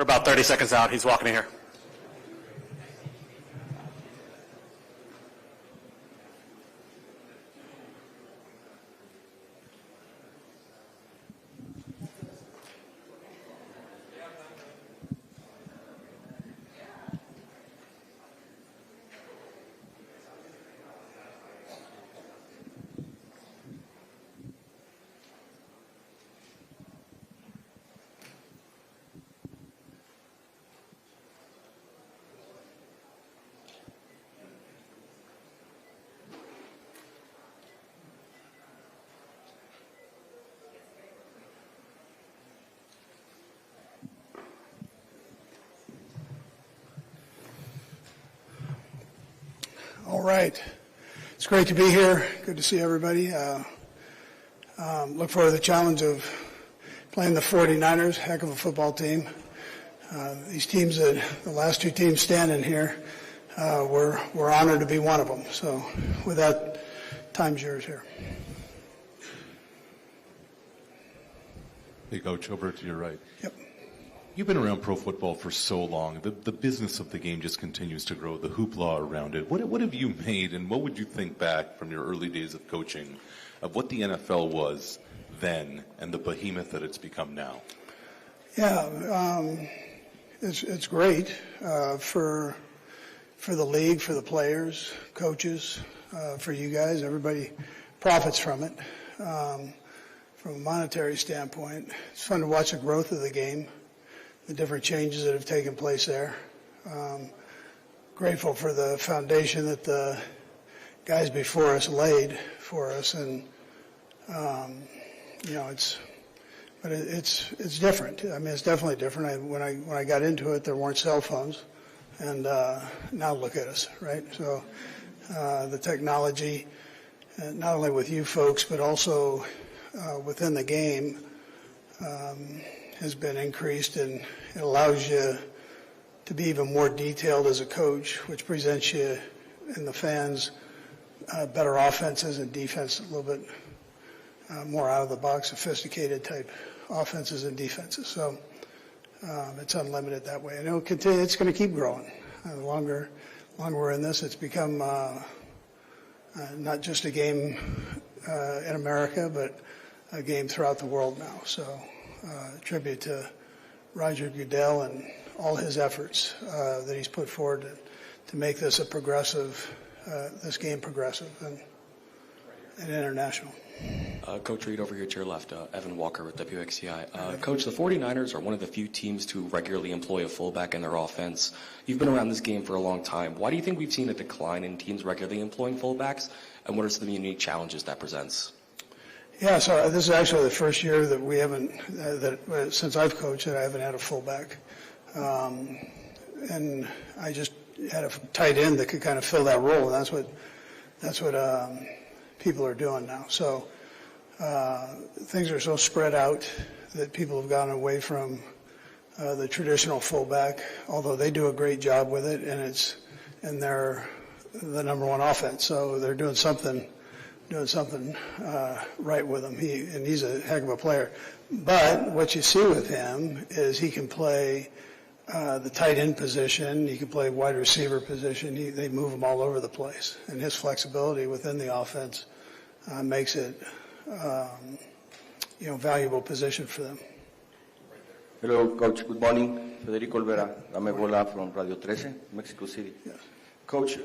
about 30 seconds out. He's walking in here. All right. It's great to be here. Good to see everybody. Look forward to the challenge of playing the 49ers, heck of a football team. These teams, the last two teams standing here, we're honored to be one of them. So with that, time's yours here. Hey, Coach, over to your right. Yep. You've been around pro football for so long. The business of the game just continues to grow, the hoopla around it. What have you made, and what would you think back from your early days of coaching of what the NFL was then and the behemoth that it's become now? Yeah, it's great for the league, for the players, coaches, for you guys. Everybody profits from it. From a monetary standpoint, it's fun to watch the growth of the game, the different changes that have taken place there. Grateful for the foundation that the guys before us laid for us, and it's different. I mean, it's definitely different. When I got into it, there weren't cell phones, and now look at us, right? So the technology, not only with you folks, but also within the game, has been increased, and it allows you to be even more detailed as a coach, which presents you and the fans better offenses and defense, a little bit more out of the box, sophisticated type offenses and defenses. So it's unlimited that way, and it'll continue. It's going to keep growing. The longer we're in this, it's become not just a game in America, but a game throughout the world now. So tribute to Roger Goodell and all his efforts that he's put forward to make this a progressive, this game progressive and international. Coach Reed, over here to your left, Evan Walker with WXCI. Coach, the 49ers are one of the few teams to regularly employ a fullback in their offense. You've been around this game for a long time. Why do you think we've seen a decline in teams regularly employing fullbacks, and what are some of the unique challenges that presents? Yeah, so this is actually the first year that we haven't, since I've coached, that I haven't had a fullback. And I just had a tight end that could kind of fill that role, and that's what people are doing now. So things are so spread out that people have gone away from the traditional fullback, although they do a great job with it, and they're the number one offense. So they're doing something right with him. He's a heck of a player. But what you see with him is he can play the tight end position. He can play wide receiver position. They move him all over the place. And his flexibility within the offense makes it, valuable position for them. Hello, Coach. Good morning. Federico Olvera, Gamebola from Radio 13, Mexico City. Yes. Coach,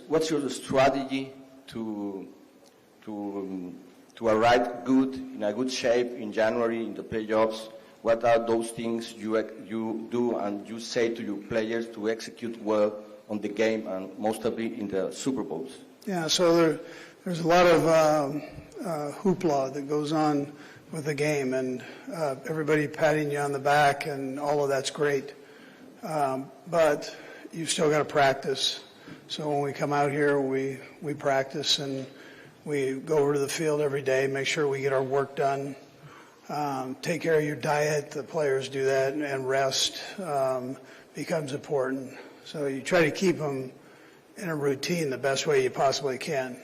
what's your strategy to arrive in a good shape in January in the playoffs? What are those things you do and you say to your players to execute well on the game and mostly in the Super Bowls? Yeah, so there's a lot of hoopla that goes on with the game, and everybody patting you on the back, and all of that's great. But you've still got to practice. So when we come out here, we practice, and we go over to the field every day, make sure we get our work done. Take care of your diet. The players do that, and rest becomes important. So you try to keep them in a routine the best way you possibly can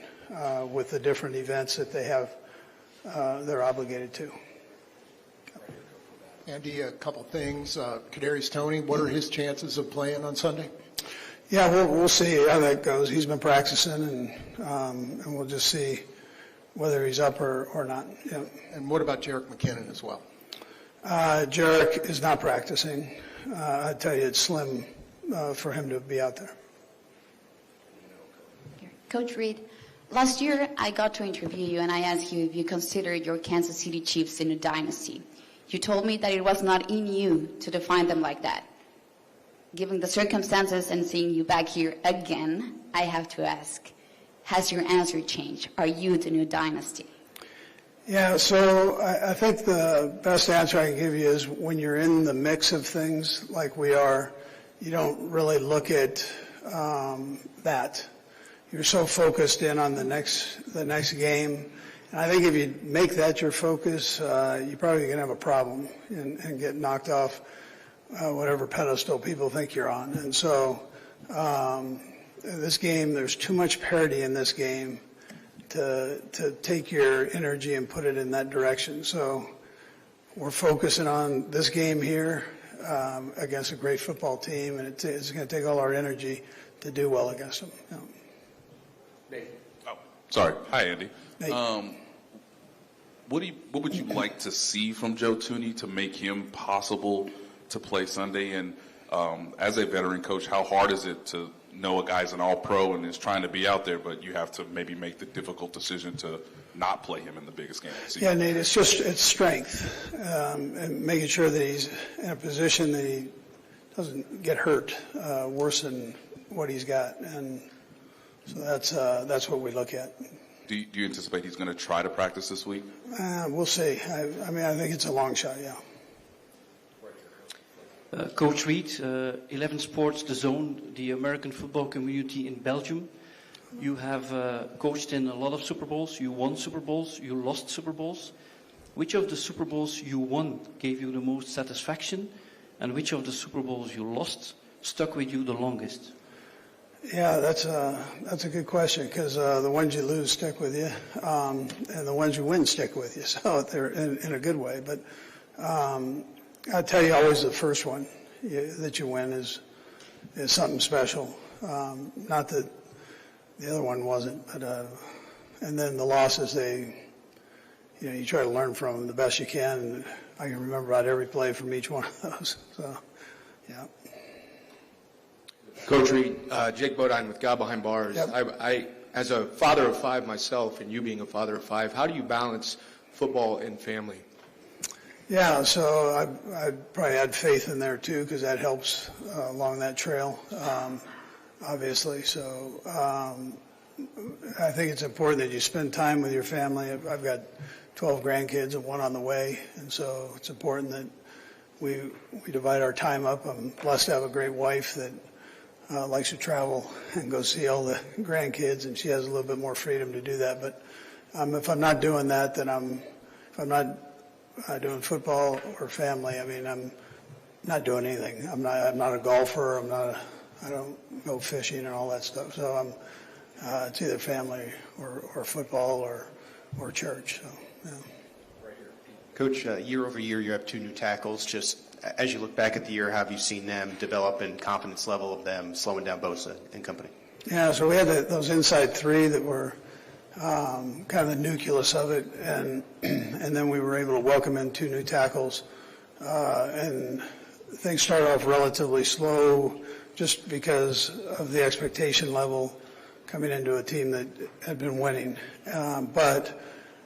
with the different events that they have, they're obligated to. Andy, a couple things. Kadarius Toney, what are his chances of playing on Sunday? Yeah, we'll see how that goes. He's been practicing, and we'll just see whether he's up or not. Yeah. And what about Jerick McKinnon as well? Jerick is not practicing. I tell you, it's slim for him to be out there. Coach Reid, last year I got to interview you and I asked you if you considered your Kansas City Chiefs in a dynasty. You told me that it was not in you to define them like that. Given the circumstances and seeing you back here again, I have to ask, has your answer changed? Are you the new dynasty? Yeah, so I think the best answer I can give you is when you're in the mix of things like we are, you don't really look at that. You're so focused in on the next game. And I think if you make that your focus, you're probably going to have a problem and get knocked off whatever pedestal people think you're on. And so this game, there's too much parity in this game to take your energy and put it in that direction. So we're focusing on this game here against a great football team, and it's going to take all our energy to do well against them. You know. Oh, sorry. Hi, Andy. Hey. What would you like to see from Joe Thuney to make him possible to play Sunday? And as a veteran coach, how hard is it to know a guy's an all-pro and is trying to be out there, but you have to maybe make the difficult decision to not play him in the biggest game of the season? Yeah, Nate, it's strength and making sure that he's in a position that he doesn't get hurt worse than what he's got. And so that's what we look at. Do you anticipate he's going to try to practice this week? We'll see. I mean, I think it's a long shot, yeah. Coach Reid, 11 Sports, The Zone, the American football community in Belgium. You have coached in a lot of Super Bowls. You won Super Bowls. You lost Super Bowls. Which of the Super Bowls you won gave you the most satisfaction? And which of the Super Bowls you lost stuck with you the longest? Yeah, that's a good question because the ones you lose stick with you, and the ones you win stick with you. So they're in a good way. But I tell you, always the first one that you win is something special. Not that the other one wasn't, but and then the losses, you try to learn from them the best you can. And I can remember about every play from each one of those. So, yeah. Coach Reid, Jake Bodine with God Behind Bars. Yep. I, as a father of five myself, and you being a father of five, how do you balance football and family? Yeah, so I probably add faith in there too because that helps along that trail, obviously. So I think it's important that you spend time with your family. I've got 12 grandkids and one on the way, and so it's important that we divide our time up. I'm blessed to have a great wife that likes to travel and go see all the grandkids, and she has a little bit more freedom to do that. But if I'm not doing that, then if I'm not doing football or family, I mean, I'm not doing anything. I'm not a golfer. I don't go fishing and all that stuff. So it's either family or football or church. So, yeah. Coach, year over year, you have 2 new tackles. Just as you look back at the year, how have you seen them develop and confidence level of them slowing down Bosa and company? Yeah, so we had those inside 3 that were kind of the nucleus of it, and then we were able to welcome in 2 new tackles, and things started off relatively slow just because of the expectation level coming into a team that had been winning, but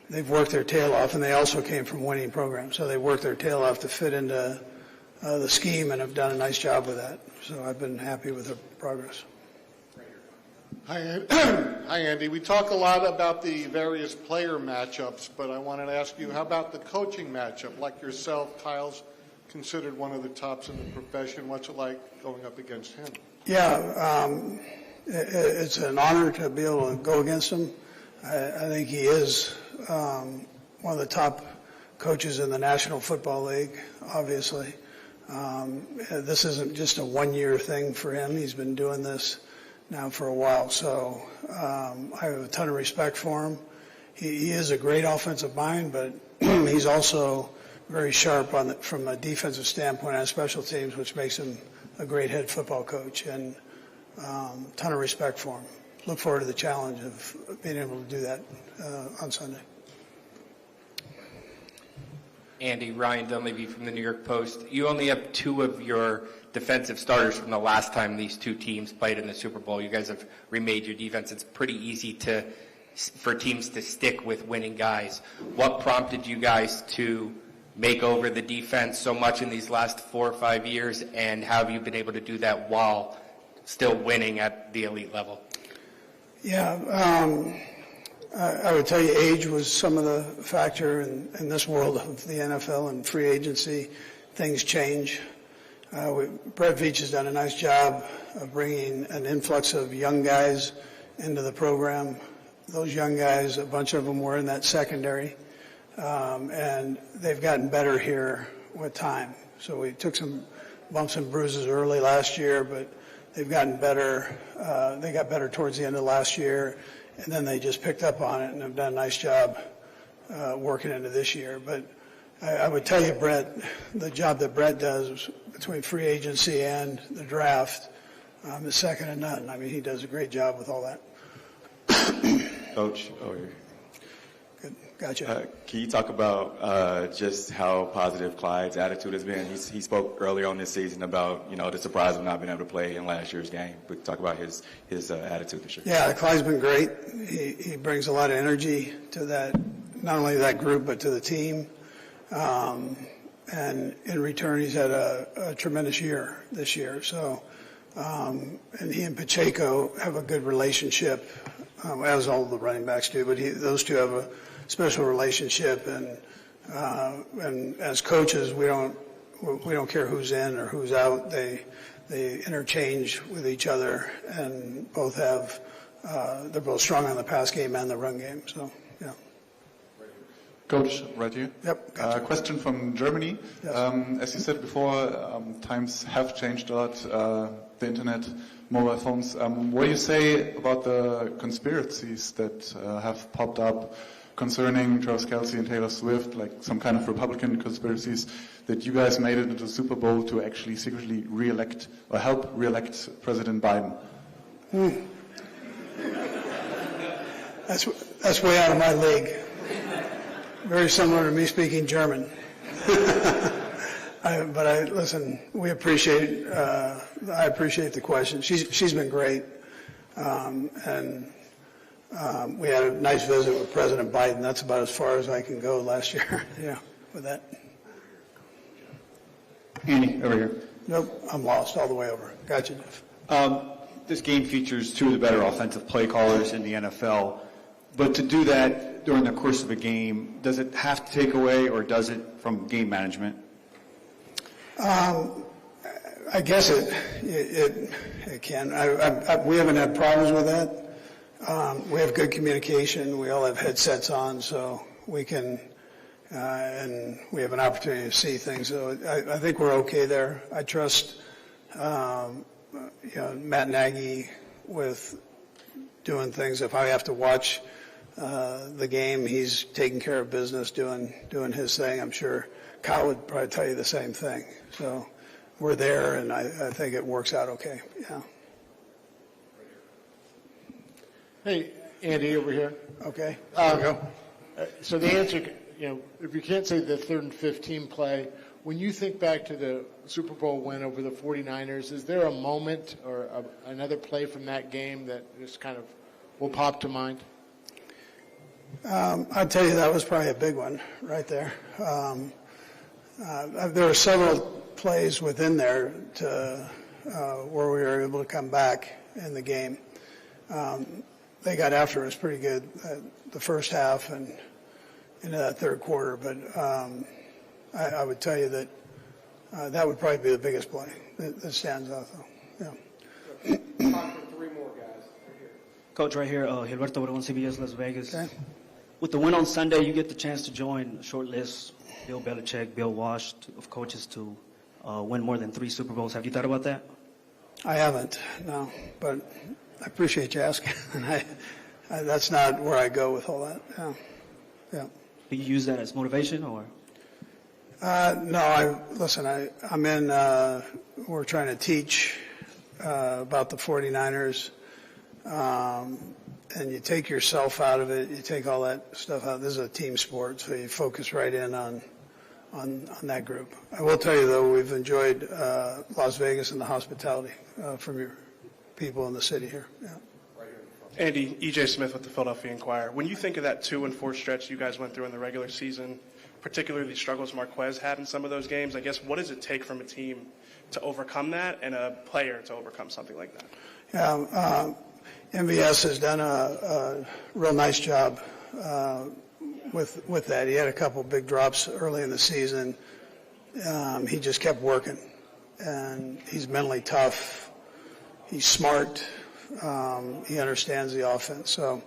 they've worked their tail off, and they also came from winning programs, so they worked their tail off to fit into the scheme and have done a nice job with that. So I've been happy with their progress. Hi, Andy. We talk a lot about the various player matchups, but I wanted to ask you, how about the coaching matchup? Like yourself, Kyle's considered one of the tops in the profession. What's it like going up against him? Yeah, it's an honor to be able to go against him. I think he is one of the top coaches in the National Football League, obviously. This isn't just a one-year thing for him. He's been doing this now for a while, so I have a ton of respect for him. He is a great offensive mind, but he's also very sharp from a defensive standpoint on special teams, which makes him a great head football coach, and ton of respect for him. Look forward to the challenge of being able to do that on Sunday. Andy, Ryan Dunleavy from the New York Post. You only have 2 of your defensive starters from the last time these 2 teams played in the Super Bowl. You guys have remade your defense. It's pretty easy for teams to stick with winning guys. What prompted you guys to make over the defense so much in these last 4 or 5 years, and how have you been able to do that while still winning at the elite level? Yeah, I would tell you age was some of the factor in this world of the NFL and free agency. Things change. Brett Veach has done a nice job of bringing an influx of young guys into the program. Those young guys, a bunch of them were in that secondary, and they've gotten better here with time. So we took some bumps and bruises early last year, but they've gotten better. They got better towards the end of last year, and then they just picked up on it and have done a nice job working into this year. But I would tell you, Brett, the job that Brett does between free agency and the draft is second to none. I mean, he does a great job with all that. Coach, over here. Good. Gotcha. Can you talk about just how positive Clyde's attitude has been? He spoke earlier on this season about, the surprise of not being able to play in last year's game. But talk about his attitude this year. Yeah, Clyde's been great. He brings a lot of energy to that, not only that group, but to the team. And in return, he's had a tremendous year this year. So, and he and Pacheco have a good relationship, as all the running backs do. But those two have a special relationship, and as coaches, we don't care who's in or who's out. They interchange with each other, and both have they're both strong on the pass game and the run game. So, yeah. Coach, right here. Yep. Gotcha. Question from Germany. Yes. As you said before, times have changed a lot. The internet, mobile phones. What do you say about the conspiracies that have popped up concerning Travis Kelce and Taylor Swift, like some kind of Republican conspiracies, that you guys made it into the Super Bowl to actually secretly re-elect or help re-elect President Biden? That's way out of my league. Very similar to me speaking German. Listen, we appreciate, I appreciate the question. She's been great. We had a nice visit with President Biden. That's about as far as I can go last year. Yeah, with that. Andy, over here. Nope, I'm lost all the way over. Gotcha, Jeff. This game features 2 of the better offensive play callers in the NFL. But to do that during the course of a game, does it have to take away, or does it from game management? I guess it can. We haven't had problems with that. We have good communication. We all have headsets on, so we can, and we have an opportunity to see things. So I think we're okay there. I trust, Matt Nagy with doing things. If I have to watch the game, he's taking care of business, doing his thing. I'm sure Kyle would probably tell you the same thing. So we're there, and I think it works out okay. Yeah. Hey, Andy, over here. Okay. There we go. So the answer, if you can't say the 3rd and 15 play, when you think back to the Super Bowl win over the 49ers, is there a moment or another play from that game that just kind of will pop to mind? I'd tell you that was probably a big one right there. There were several plays within there where we were able to come back in the game. They got after us pretty good the first half and into that third quarter, but I would tell you that that would probably be the biggest play that stands out, though. Yeah. Time for 3 more guys. Right here. Coach, right here, Gilberto Obregón, CBS Las Vegas. Okay. With the win on Sunday, you get the chance to join a short list, Bill Belichick, Bill Walsh, of coaches to win more than 3 Super Bowls. Have you thought about that? I haven't, no, but I appreciate you asking. That's not where I go with all that. Yeah. Do you use that as motivation, or? No, I'm in, we're trying to teach about the 49ers, and you take yourself out of it, you take all that stuff out. This is a team sport, so you focus right in on that group. I will tell you, though, we've enjoyed Las Vegas and the hospitality from your people in the city here. Yeah. Andy, E.J. Smith with the Philadelphia Inquirer. When you think of that 2-4 stretch you guys went through in the regular season, particularly the struggles Marquez had in some of those games, I guess what does it take from a team to overcome that and a player to overcome something like that? Yeah, MVS has done a real nice job with that. He had a couple big drops early in the season. He just kept working, and he's mentally tough. He's smart. He understands the offense. So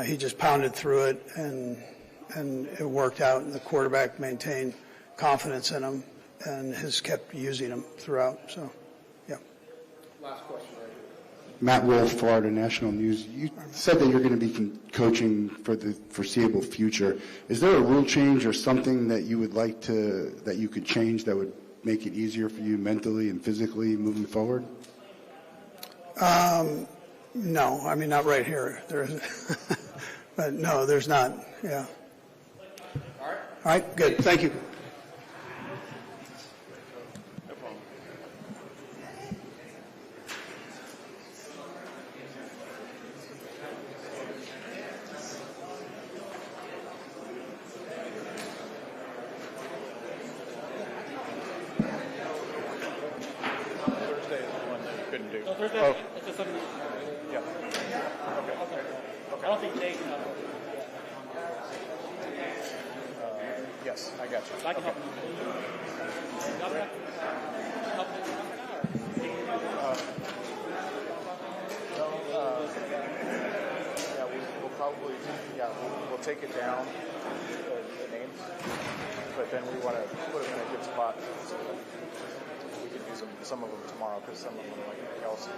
he just pounded through it, and it worked out. And the quarterback maintained confidence in him and has kept using him throughout. So, yeah. Last question. Matt Wolf, Florida National News. You said that you're going to be coaching for the foreseeable future. Is there a rule change or something that you would like that you could change that would make it easier for you mentally and physically moving forward? No, I mean, not right here. There isn't. But no, there's not. Yeah. All right, good. Thank you. Thursday is the one that you couldn't do. No, Thursday, Oh. it's just something. Yeah. Okay. I don't think they can help. Yes, I got you. I can help. Yeah, we'll probably, we'll take it down, the names, but then we want to put them in a good spot so that we can use them, some of them tomorrow, because some of them, like Kelsey,